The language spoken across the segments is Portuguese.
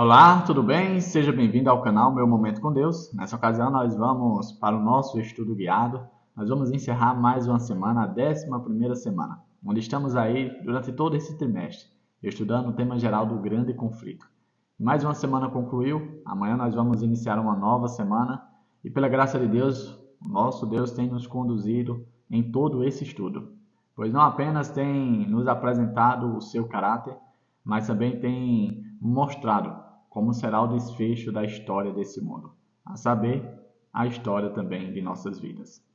Olá, tudo bem? Seja bem-vindo ao canal Meu Momento com Deus. Nessa ocasião nós vamos para o nosso estudo guiado. Nós vamos encerrar mais uma semana, a 11ª semana, onde estamos aí durante todo esse trimestre, estudando o tema geral do grande conflito. Mais uma semana concluiu, amanhã nós vamos iniciar uma nova semana e pela graça de Deus, o nosso Deus tem nos conduzido em todo esse estudo, pois não apenas tem nos apresentado o seu caráter, mas também tem mostrado como será o desfecho da história desse mundo, a saber, a história também de nossas vidas.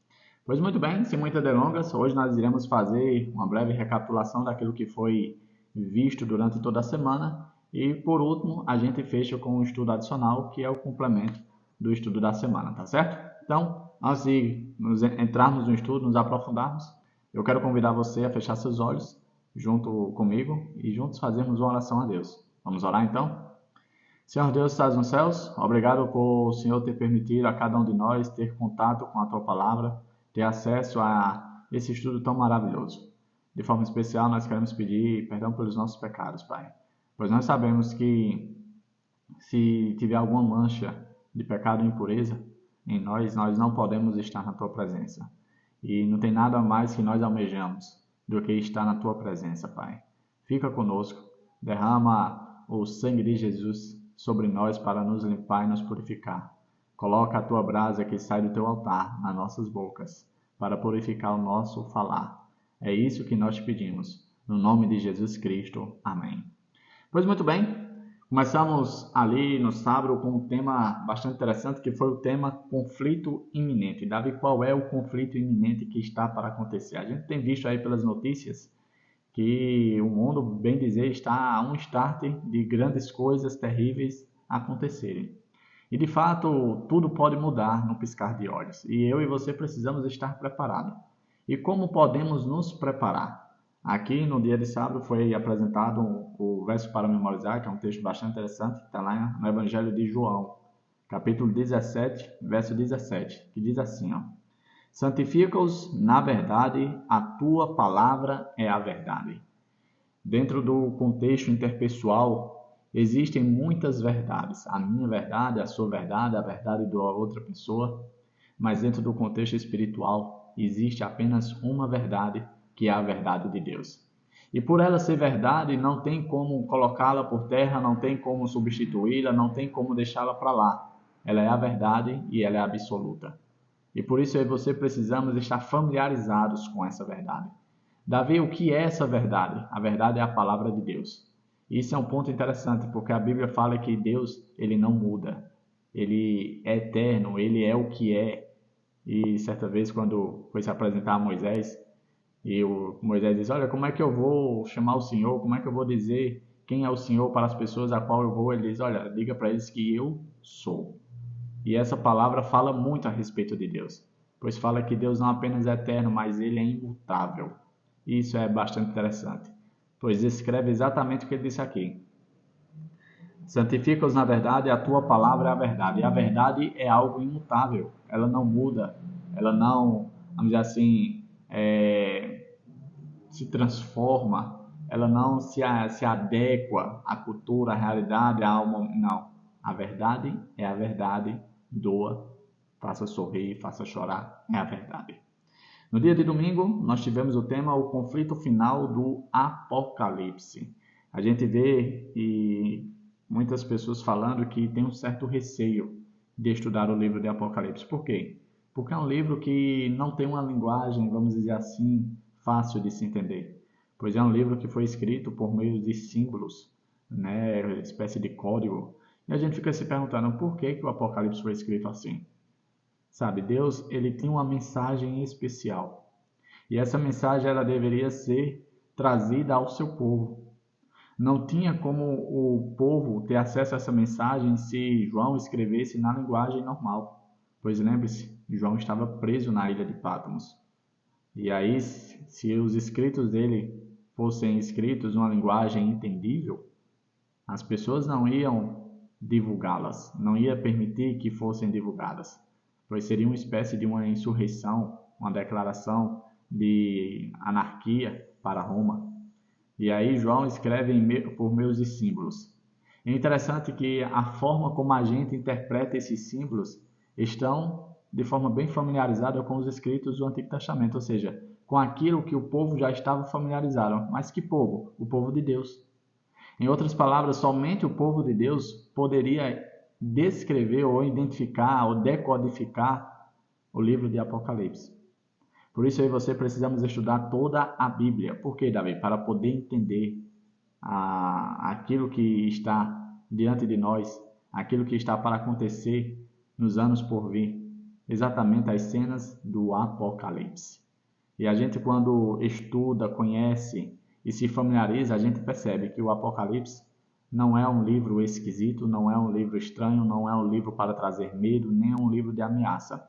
Pois muito bem, sem muitas delongas, hoje nós iremos fazer uma breve recapitulação daquilo que foi visto durante toda a semana e, por último, a gente fecha com um estudo adicional, que é o complemento do estudo da semana, tá certo? Então, antes de entrarmos no estudo, nos aprofundarmos, eu quero convidar você a fechar seus olhos junto comigo e juntos fazermos uma oração a Deus. Vamos orar então? Senhor Deus, que estás nos céus, obrigado por o Senhor ter permitido a cada um de nós ter contato com a Tua Palavra, ter acesso a esse estudo tão maravilhoso. De forma especial, nós queremos pedir perdão pelos nossos pecados, Pai, pois nós sabemos que se tiver alguma mancha de pecado ou impureza em nós não podemos estar na Tua presença. E não tem nada mais que nós almejamos do que estar na Tua presença, Pai. Fica conosco, derrama o sangue de Jesus sobre nós para nos limpar e nos purificar. Coloca a tua brasa que sai do teu altar nas nossas bocas, para purificar o nosso falar. É isso que nós te pedimos, no nome de Jesus Cristo. Amém. Pois muito bem, começamos ali no sábado com um tema bastante interessante, que foi o tema conflito iminente. Davi, qual é o conflito iminente que está para acontecer? A gente tem visto aí pelas notícias que o mundo, bem dizer, está a um start de grandes coisas terríveis acontecerem. E de fato, tudo pode mudar no piscar de olhos. E eu e você precisamos estar preparados. E como podemos nos preparar? Aqui no dia de sábado foi apresentado o verso para memorizar, que é um texto bastante interessante, que está lá no Evangelho de João, capítulo 17, verso 17, que diz assim, ó: santifica-os na verdade, a tua palavra é a verdade. Dentro do contexto interpessoal, existem muitas verdades. A minha verdade, a sua verdade, a verdade da outra pessoa. Mas dentro do contexto espiritual, existe apenas uma verdade, que é a verdade de Deus. E por ela ser verdade, não tem como colocá-la por terra, não tem como substituí-la, não tem como deixá-la para lá. Ela é a verdade e ela é absoluta. E por isso eu e você precisamos estar familiarizados com essa verdade. Davi, o que é essa verdade? A verdade é a palavra de Deus. Isso é um ponto interessante, porque a Bíblia fala que Deus, ele não muda. Ele é eterno, ele é o que é. E certa vez, quando foi se apresentar a Moisés, e o Moisés diz, olha, como é que eu vou chamar o Senhor? Como é que eu vou dizer quem é o Senhor para as pessoas a qual eu vou? Ele diz, olha, diga para eles que eu sou. E essa palavra fala muito a respeito de Deus, pois fala que Deus não apenas é eterno, mas ele é imutável. Isso é bastante interessante, pois escreve exatamente o que ele disse aqui. Santifica-os na verdade, a tua palavra é a verdade. E a verdade é algo imutável, ela não muda, ela não, vamos dizer assim, se transforma, ela não se adequa à cultura, à realidade, à alma. Não. A verdade é a verdade, doa, faça sorrir, faça chorar, é a verdade. No dia de domingo, nós tivemos o tema o conflito final do Apocalipse. A gente vê e muitas pessoas falando que tem um certo receio de estudar o livro de Apocalipse. Por quê? Porque é um livro que não tem uma linguagem, vamos dizer assim, fácil de se entender. Pois é um livro que foi escrito por meio de símbolos, né, uma espécie de código. E a gente fica se perguntando por que o Apocalipse foi escrito assim. Sabe, Deus, ele tem uma mensagem especial. E essa mensagem ela deveria ser trazida ao seu povo. Não tinha como o povo ter acesso a essa mensagem se João escrevesse na linguagem normal. Pois lembre-se, João estava preso na ilha de Patmos. E aí, se os escritos dele fossem escritos numa linguagem entendível, as pessoas não iam divulgá-las, não ia permitir que fossem divulgadas, pois seria uma espécie de uma insurreição, uma declaração de anarquia para Roma. E aí João escreve por meio de símbolos. É interessante que a forma como a gente interpreta esses símbolos estão de forma bem familiarizada com os escritos do Antigo Testamento, ou seja, com aquilo que o povo já estava familiarizado. Mas que povo? O povo de Deus. Em outras palavras, somente o povo de Deus poderia descrever ou identificar ou decodificar o livro de Apocalipse. Por isso eu e você precisamos estudar toda a Bíblia. Por quê, Davi? Para poder entender aquilo que está diante de nós, aquilo que está para acontecer nos anos por vir, exatamente as cenas do Apocalipse. E a gente, quando estuda, conhece e se familiariza, a gente percebe que o Apocalipse não é um livro esquisito, não é um livro estranho, não é um livro para trazer medo, nem um livro de ameaça,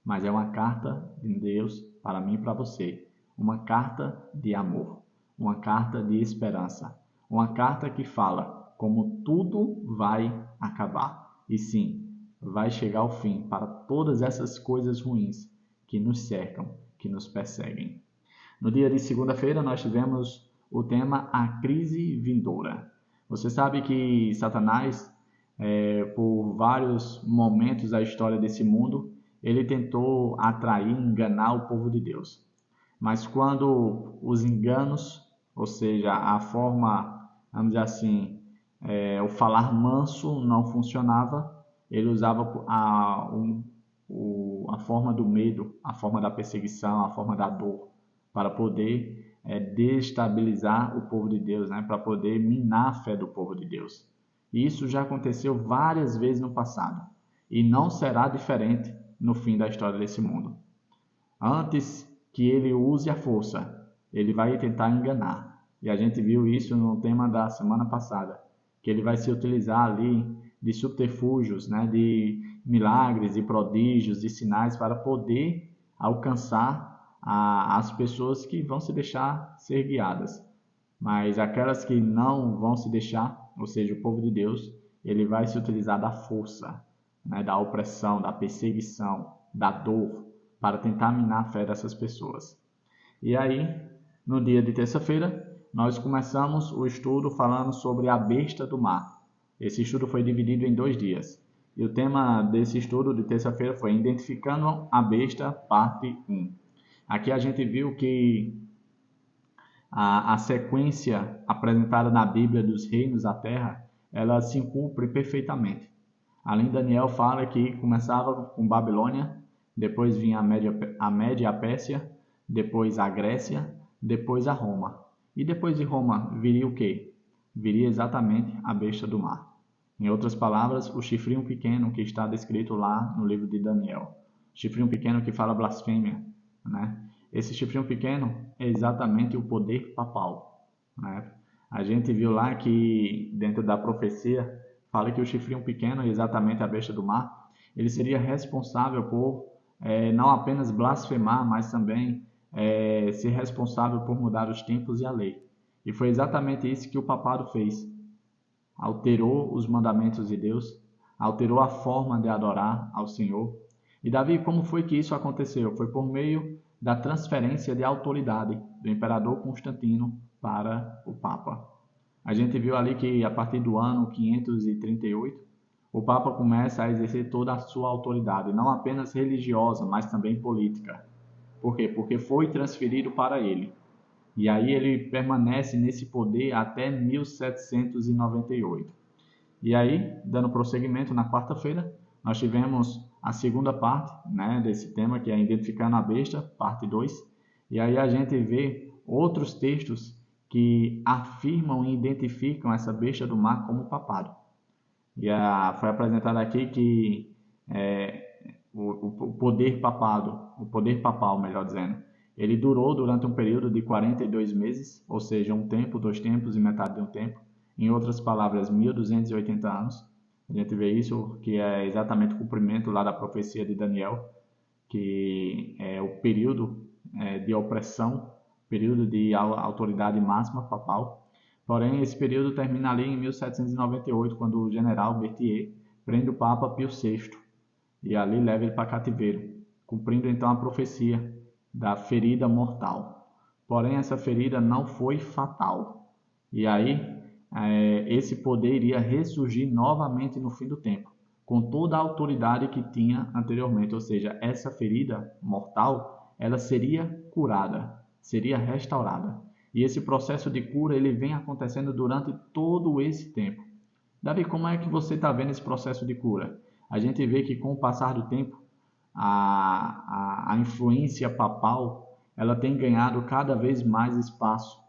mas é uma carta de Deus para mim e para você, uma carta de amor, uma carta de esperança, uma carta que fala como tudo vai acabar. E sim, vai chegar ao fim para todas essas coisas ruins que nos cercam, que nos perseguem. No dia de segunda-feira nós tivemos o tema A Crise Vindoura. Você sabe que Satanás, por vários momentos da história desse mundo, ele tentou atrair, enganar o povo de Deus. Mas quando os enganos, ou seja, a forma, vamos dizer assim, o falar manso não funcionava, ele usava a forma do medo, a forma da perseguição, a forma da dor, para poder destabilizar o povo de Deus, né? Para poder minar a fé do povo de Deus. E isso já aconteceu várias vezes no passado e não será diferente no fim da história desse mundo. Antes que ele use a força, ele vai tentar enganar. E a gente viu isso no tema da semana passada, que ele vai se utilizar ali de subterfúgios, né? De milagres e prodígios e sinais para poder alcançar as pessoas que vão se deixar ser guiadas. Mas aquelas que não vão se deixar, ou seja, o povo de Deus, ele vai se utilizar da força, né, da opressão, da perseguição, da dor, para tentar minar a fé dessas pessoas. E aí, no dia de terça-feira, nós começamos o estudo falando sobre a besta do mar. Esse estudo foi dividido em 2 dias. E o tema desse estudo de terça-feira foi Identificando a Besta, parte 1. Aqui a gente viu que a sequência apresentada na Bíblia dos reinos da terra, ela se cumpre perfeitamente. Além, Daniel fala que começava com Babilônia, depois vinha a Média e a Pérsia, depois a Grécia, depois a Roma. E depois de Roma viria o quê? Viria exatamente a besta do mar. Em outras palavras, o chifrinho pequeno que está descrito lá no livro de Daniel. Chifrinho pequeno que fala blasfêmia, né? Esse chifrinho pequeno é exatamente o poder papal, né? A gente viu lá que dentro da profecia fala que o chifrinho pequeno, exatamente a besta do mar, ele seria responsável por não apenas blasfemar, mas também ser responsável por mudar os tempos e a lei. E foi exatamente isso que o papado fez. Alterou os mandamentos de Deus, alterou a forma de adorar ao Senhor. E Davi, como foi que isso aconteceu? Foi por meio da transferência de autoridade do imperador Constantino para o Papa. A gente viu ali que a partir do ano 538, o Papa começa a exercer toda a sua autoridade, não apenas religiosa, mas também política. Por quê? Porque foi transferido para ele. E aí ele permanece nesse poder até 1798. E aí, dando prosseguimento, na quarta-feira, nós tivemos a segunda parte, né, desse tema, que é Identificando a Besta, parte 2. E aí a gente vê outros textos que afirmam e identificam essa besta do mar como papado. E foi apresentado aqui que o poder papal, melhor dizendo, ele durou durante um período de 42 meses, ou seja, um tempo, 2 tempos e metade de um tempo. Em outras palavras, 1280 anos. A gente vê isso, que é exatamente o cumprimento lá da profecia de Daniel, que é o período de opressão, período de autoridade máxima papal. Porém, esse período termina ali em 1798, quando o general Berthier prende o Papa Pio VI e ali leva ele para cativeiro, cumprindo então a profecia da ferida mortal. Porém, essa ferida não foi fatal. E aí, esse poder iria ressurgir novamente no fim do tempo, com toda a autoridade que tinha anteriormente, ou seja, essa ferida mortal, ela seria curada, seria restaurada. E esse processo de cura, ele vem acontecendo durante todo esse tempo. Davi, como é que você está vendo esse processo de cura? A gente vê que com o passar do tempo, a influência papal, ela tem ganhado cada vez mais espaço.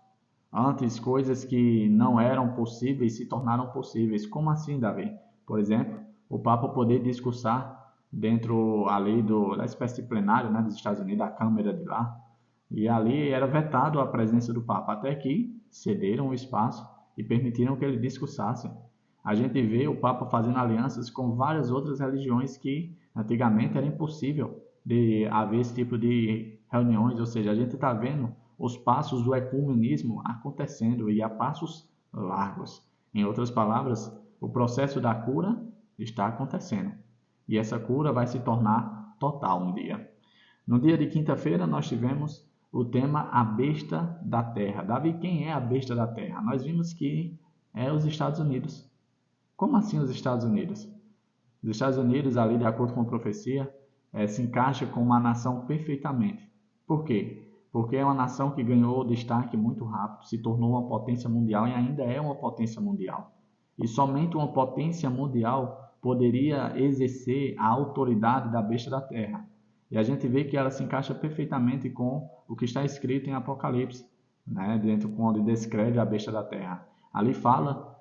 Antes, coisas que não eram possíveis se tornaram possíveis. Como assim, Davi? Por exemplo, o Papa poder discursar dentro ali da espécie de plenário, né, dos Estados Unidos, da Câmara de lá, e ali era vetado a presença do Papa, até que cederam o espaço e permitiram que ele discursasse. A gente vê o Papa fazendo alianças com várias outras religiões que antigamente era impossível de haver esse tipo de reuniões, ou seja, a gente está vendo os passos do ecumenismo acontecendo e a passos largos. Em outras palavras, o processo da cura está acontecendo e essa cura vai se tornar total um dia. No dia de quinta-feira nós tivemos o tema A Besta da Terra. Davi, quem é a Besta da Terra? Nós vimos que é os Estados Unidos. Como assim os Estados Unidos? Os Estados Unidos, ali de acordo com a profecia, se encaixa com uma nação perfeitamente. Por quê? Porque é uma nação que ganhou destaque muito rápido, se tornou uma potência mundial e ainda é uma potência mundial. E somente uma potência mundial poderia exercer a autoridade da besta da terra. E a gente vê que ela se encaixa perfeitamente com o que está escrito em Apocalipse, né? Dentro quando descreve a besta da terra. Ali fala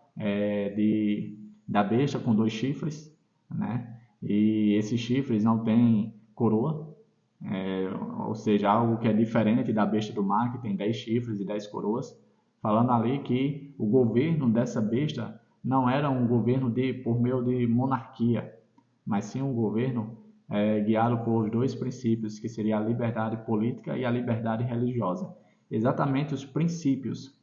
da besta com 2 chifres, né? E esses chifres não têm coroa, ou seja, algo que é diferente da besta do mar, que tem 10 chifres e 10 coroas, falando ali que o governo dessa besta não era um governo por meio de monarquia, mas sim um governo guiado por 2 princípios, que seria a liberdade política e a liberdade religiosa. Exatamente os princípios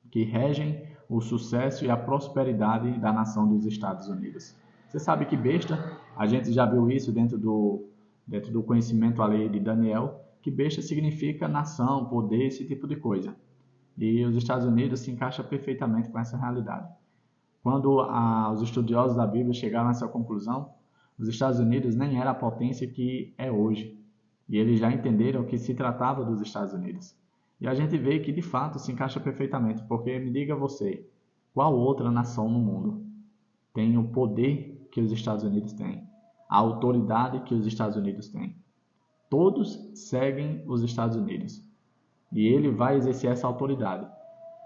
que regem o sucesso e a prosperidade da nação dos Estados Unidos. Você sabe que besta, a gente já viu isso dentro do conhecimento ali de Daniel, que besta significa nação, poder, esse tipo de coisa. E os Estados Unidos se encaixam perfeitamente com essa realidade. Quando os estudiosos da Bíblia chegaram a essa conclusão, os Estados Unidos nem era a potência que é hoje. E eles já entenderam que se tratava dos Estados Unidos. E a gente vê que de fato se encaixa perfeitamente, porque me diga você, qual outra nação no mundo tem o poder que os Estados Unidos têm, a autoridade que os Estados Unidos têm? Todos seguem os Estados Unidos e ele vai exercer essa autoridade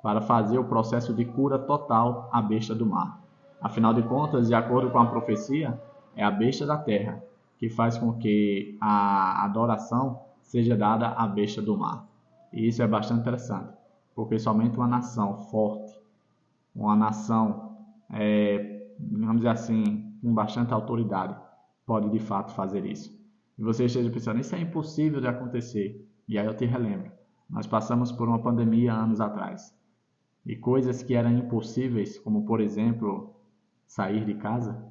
para fazer o processo de cura total à besta do mar. Afinal de contas, de acordo com a profecia, é a besta da terra que faz com que a adoração seja dada à besta do mar. E isso é bastante interessante, porque somente uma nação forte, uma nação, vamos dizer assim, com bastante autoridade, pode de fato fazer isso. E você esteja pensando, isso é impossível de acontecer. E aí eu te relembro, nós passamos por uma pandemia anos atrás. E coisas que eram impossíveis, como por exemplo, sair de casa.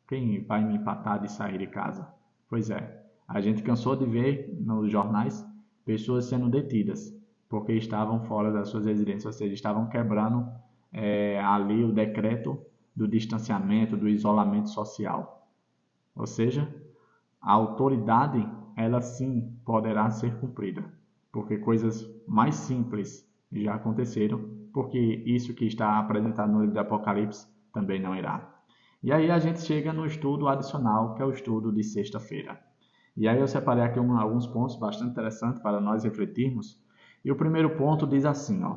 Quem vai me empatar de sair de casa? Pois é, a gente cansou de ver nos jornais pessoas sendo detidas porque estavam fora das suas residências, ou seja, estavam quebrando ali o decreto do distanciamento, do isolamento social. Ou seja, a autoridade, ela sim poderá ser cumprida, porque coisas mais simples já aconteceram, porque isso que está apresentado no livro do Apocalipse também não irá. E aí a gente chega no estudo adicional, que é o estudo de sexta-feira. E aí eu separei aqui alguns pontos bastante interessantes para nós refletirmos. E o primeiro ponto diz assim, ó: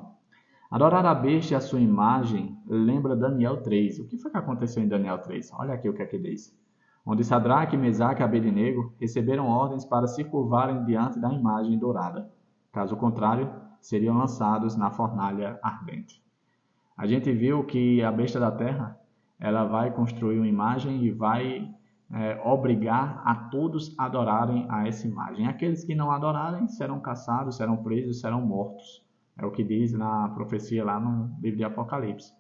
adorar a besta e a sua imagem lembra Daniel 3. O que foi que aconteceu em Daniel 3? Olha aqui o que é que diz. Onde Sadraque, Mesaque e Abednego receberam ordens para se curvarem diante da imagem dourada. Caso contrário, seriam lançados na fornalha ardente. A gente viu que a besta da terra, ela vai construir uma imagem e vai obrigar a todos a adorarem a essa imagem. Aqueles que não adorarem serão caçados, serão presos, serão mortos. É o que diz na profecia lá no livro de Apocalipse.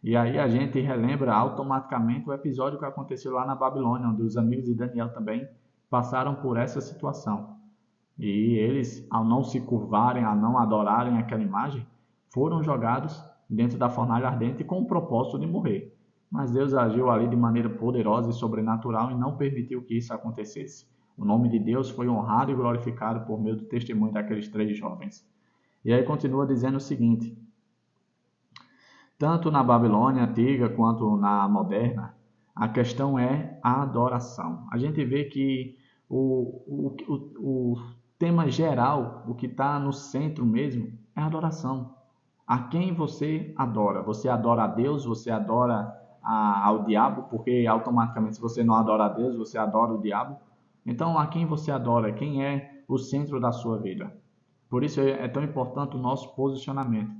E aí a gente relembra automaticamente o episódio que aconteceu lá na Babilônia, onde os amigos de Daniel também passaram por essa situação. E eles, ao não se curvarem, a não adorarem aquela imagem, foram jogados dentro da fornalha ardente com o propósito de morrer. Mas Deus agiu ali de maneira poderosa e sobrenatural e não permitiu que isso acontecesse. O nome de Deus foi honrado e glorificado por meio do testemunho daqueles 3 jovens. E aí continua dizendo o seguinte: tanto na Babilônia antiga quanto na moderna, a questão é a adoração. A gente vê que o tema geral, o que está no centro mesmo, é a adoração. A quem você adora? Você adora a Deus? Você adora ao diabo? Porque automaticamente, se você não adora a Deus, você adora o diabo. Então, a quem você adora? Quem é o centro da sua vida? Por isso é tão importante o nosso posicionamento.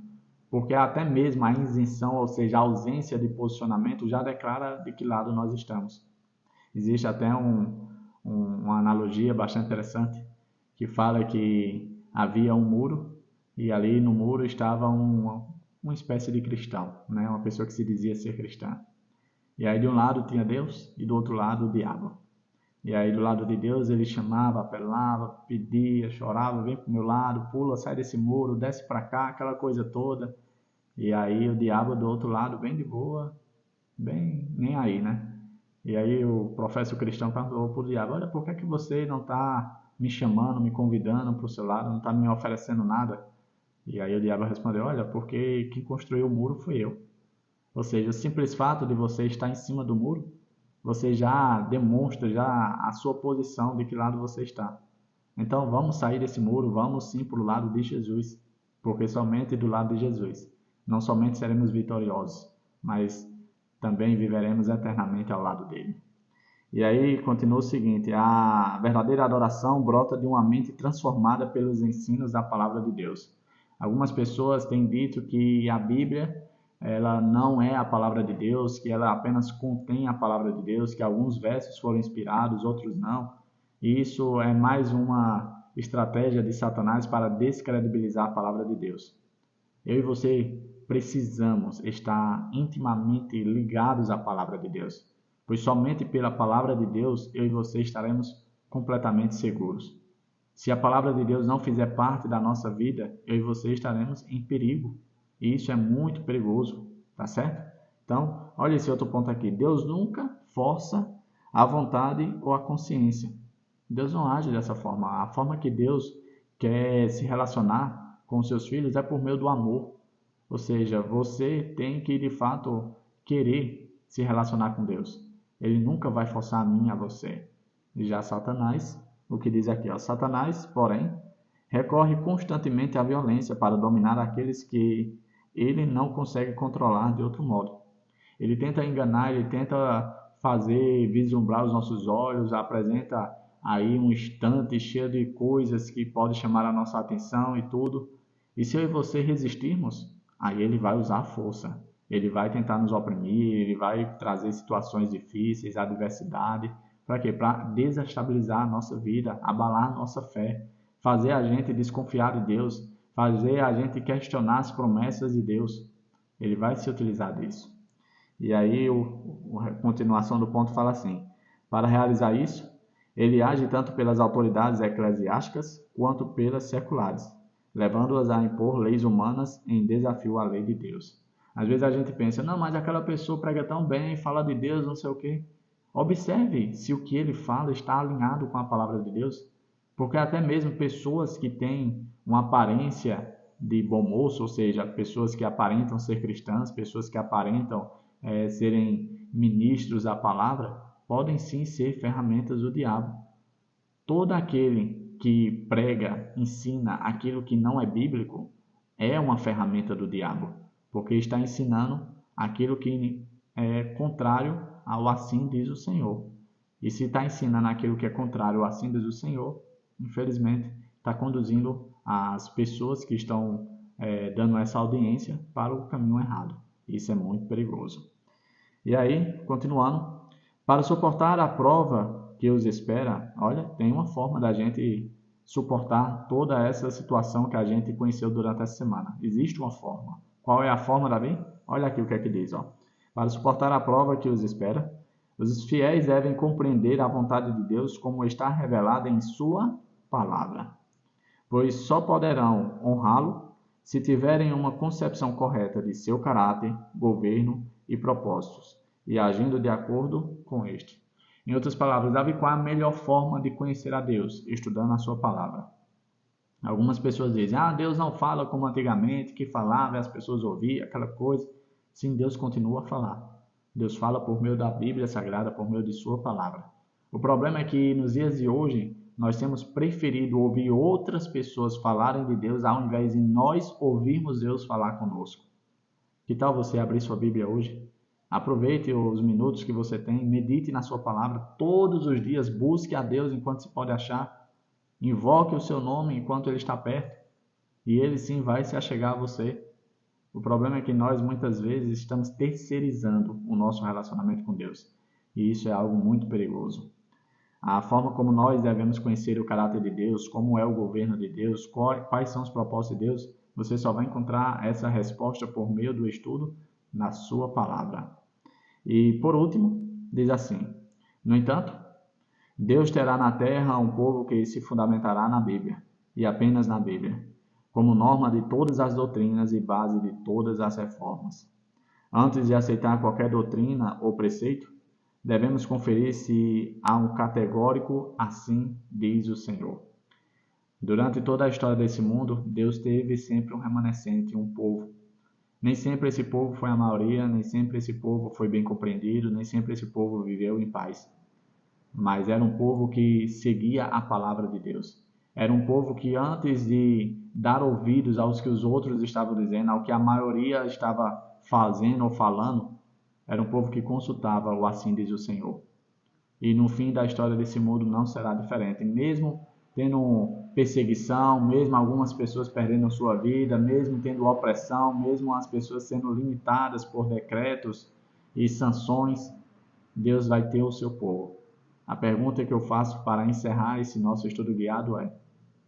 Porque até mesmo a isenção, ou seja, a ausência de posicionamento, já declara de que lado nós estamos. Existe até uma analogia bastante interessante que fala que havia um muro e ali no muro estava uma espécie de cristão, né? Uma pessoa que se dizia ser cristã. E aí de um lado tinha Deus e do outro lado o diabo. E aí do lado de Deus ele chamava, apelava, pedia, chorava, vem para o meu lado, pula, sai desse muro, desce para cá, aquela coisa toda. E aí o diabo do outro lado, bem de boa, bem nem aí, né? E aí o professor cristão perguntou para o diabo: olha, por que você não está me chamando, me convidando para o seu lado, não está me oferecendo nada? E aí o diabo respondeu: olha, porque quem construiu o muro foi eu. Ou seja, o simples fato de você estar em cima do muro, você já demonstra já a sua posição, de que lado você está. Então vamos sair desse muro, vamos sim para o lado de Jesus, porque somente do lado de Jesus não somente seremos vitoriosos, mas também viveremos eternamente ao lado dele. E aí continua o seguinte: a verdadeira adoração brota de uma mente transformada pelos ensinos da palavra de Deus. Algumas pessoas têm dito que a Bíblia ela não é a palavra de Deus, que ela apenas contém a palavra de Deus, que alguns versos foram inspirados, outros não. E isso é mais uma estratégia de Satanás para descredibilizar a palavra de Deus. Eu e você precisamos estar intimamente ligados à palavra de Deus, pois somente pela palavra de Deus eu e você estaremos completamente seguros. Se a palavra de Deus não fizer parte da nossa vida, eu e você estaremos em perigo. E isso é muito perigoso, tá certo? Então, olha esse outro ponto aqui. Deus nunca força a vontade ou a consciência. Deus não age dessa forma. A forma que Deus quer se relacionar com os seus filhos é por meio do amor. Ou seja, você tem que de fato querer se relacionar com Deus. Ele nunca vai forçar a mim a você. E já Satanás, o que diz aqui, ó, Satanás, porém, recorre constantemente à violência para dominar aqueles que ele não consegue controlar de outro modo. Ele tenta enganar, ele tenta fazer vislumbrar os nossos olhos, apresenta aí um estante cheio de coisas que podem chamar a nossa atenção e tudo. E se eu e você resistirmos, aí ele vai usar a força. Ele vai tentar nos oprimir, ele vai trazer situações difíceis, adversidade. Para quê? Para desestabilizar a nossa vida, abalar a nossa fé, fazer a gente desconfiar de Deus, fazer a gente questionar as promessas de Deus. Ele vai se utilizar disso. E aí a continuação do ponto fala assim: para realizar isso, ele age tanto pelas autoridades eclesiásticas quanto pelas seculares, levando-as a impor leis humanas em desafio à lei de Deus. Às vezes a gente pensa: não, mas aquela pessoa prega tão bem, fala de Deus, não sei o quê. Observe se o que ele fala está alinhado com a palavra de Deus, porque até mesmo pessoas que têm uma aparência de bom moço, ou seja, pessoas que aparentam ser cristãs, pessoas que aparentam serem ministros da palavra, podem sim ser ferramentas do diabo. Todo aquele que prega, ensina aquilo que não é bíblico, é uma ferramenta do diabo, porque está ensinando aquilo que é contrário ao assim diz o Senhor. E se está ensinando aquilo que é contrário ao assim diz o Senhor, infelizmente está conduzindo as pessoas que estão dando essa audiência para o caminho errado. Isso é muito perigoso. E aí, continuando, para suportar a prova que os espera, olha, tem uma forma da gente suportar toda essa situação que a gente conheceu durante essa semana. Existe uma forma. Qual é a forma, Davi? Olha aqui o que é que diz, ó. Para suportar a prova que os espera, os fiéis devem compreender a vontade de Deus como está revelada em sua palavra, pois só poderão honrá-lo se tiverem uma concepção correta de seu caráter, governo e propósitos, e agindo de acordo com este. Em outras palavras, Davi, qual é a melhor forma de conhecer a Deus? Estudando a sua palavra. Algumas pessoas dizem, Deus não fala como antigamente, que falava e as pessoas ouviam, aquela coisa. Sim, Deus continua a falar. Deus fala por meio da Bíblia Sagrada, por meio de sua palavra. O problema é que nos dias de hoje, nós temos preferido ouvir outras pessoas falarem de Deus ao invés de nós ouvirmos Deus falar conosco. Que tal você abrir sua Bíblia hoje? Aproveite os minutos que você tem, medite na sua palavra todos os dias, busque a Deus enquanto se pode achar. Invoque o seu nome enquanto ele está perto, e ele sim vai se achegar a você. O problema é que nós muitas vezes estamos terceirizando o nosso relacionamento com Deus, e isso é algo muito perigoso. A forma como nós devemos conhecer o caráter de Deus, como é o governo de Deus, quais são os propósitos de Deus, você só vai encontrar essa resposta por meio do estudo na sua palavra. E por último, diz assim: no entanto, Deus terá na terra um povo que se fundamentará na Bíblia, e apenas na Bíblia, como norma de todas as doutrinas e base de todas as reformas. Antes de aceitar qualquer doutrina ou preceito, devemos conferir se há um categórico assim diz o Senhor. Durante toda a história desse mundo, Deus teve sempre um remanescente, um povo. Nem sempre esse povo foi a maioria, nem sempre esse povo foi bem compreendido, nem sempre esse povo viveu em paz. Mas era um povo que seguia a palavra de Deus. Era um povo que antes de dar ouvidos aos que os outros estavam dizendo, ao que a maioria estava fazendo ou falando, era um povo que consultava o assim diz o Senhor. E no fim da história desse mundo não será diferente. Mesmo tendo perseguição, mesmo algumas pessoas perdendo sua vida, mesmo tendo opressão, mesmo as pessoas sendo limitadas por decretos e sanções, Deus vai ter o seu povo. A pergunta que eu faço para encerrar esse nosso estudo guiado é: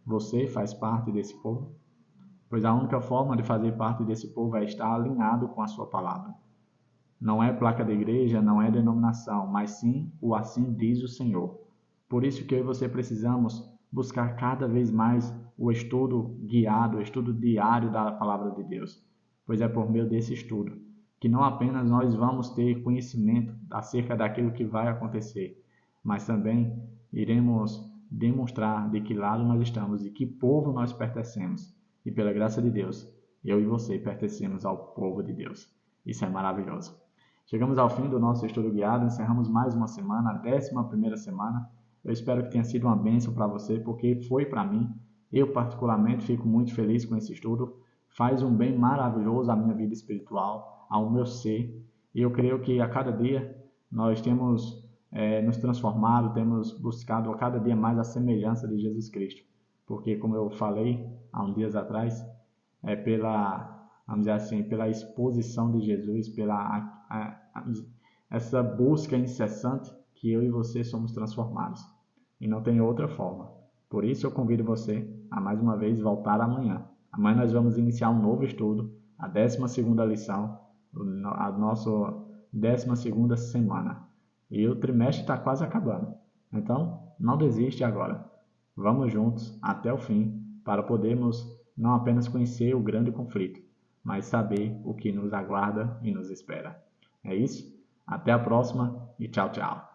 você faz parte desse povo? Pois a única forma de fazer parte desse povo é estar alinhado com a sua palavra. Não é placa de igreja, não é denominação, mas sim o assim diz o Senhor. Por isso que eu e você precisamos buscar cada vez mais o estudo guiado, o estudo diário da palavra de Deus. Pois é por meio desse estudo que não apenas nós vamos ter conhecimento acerca daquilo que vai acontecer, mas também iremos demonstrar de que lado nós estamos e que povo nós pertencemos. E pela graça de Deus, eu e você pertencemos ao povo de Deus. Isso é maravilhoso. Chegamos ao fim do nosso estudo guiado, encerramos mais uma semana, a 11ª semana. Eu espero que tenha sido uma bênção para você, porque foi para mim. Eu particularmente fico muito feliz com esse estudo. Faz um bem maravilhoso à minha vida espiritual, ao meu ser. E eu creio que a cada dia nós temos nos transformado, temos buscado a cada dia mais a semelhança de Jesus Cristo. Porque, como eu falei há uns dias atrás, é vamos dizer assim, pela exposição de Jesus, essa busca incessante que eu e você somos transformados. E não tem outra forma. Por isso eu convido você a mais uma vez voltar amanhã. Amanhã nós vamos iniciar um novo estudo, a 12ª lição, a nossa 12ª semana. E o trimestre está quase acabando. Então, não desiste agora. Vamos juntos até o fim para podermos não apenas conhecer o grande conflito, mas saber o que nos aguarda e nos espera. É isso? Até a próxima e tchau, tchau.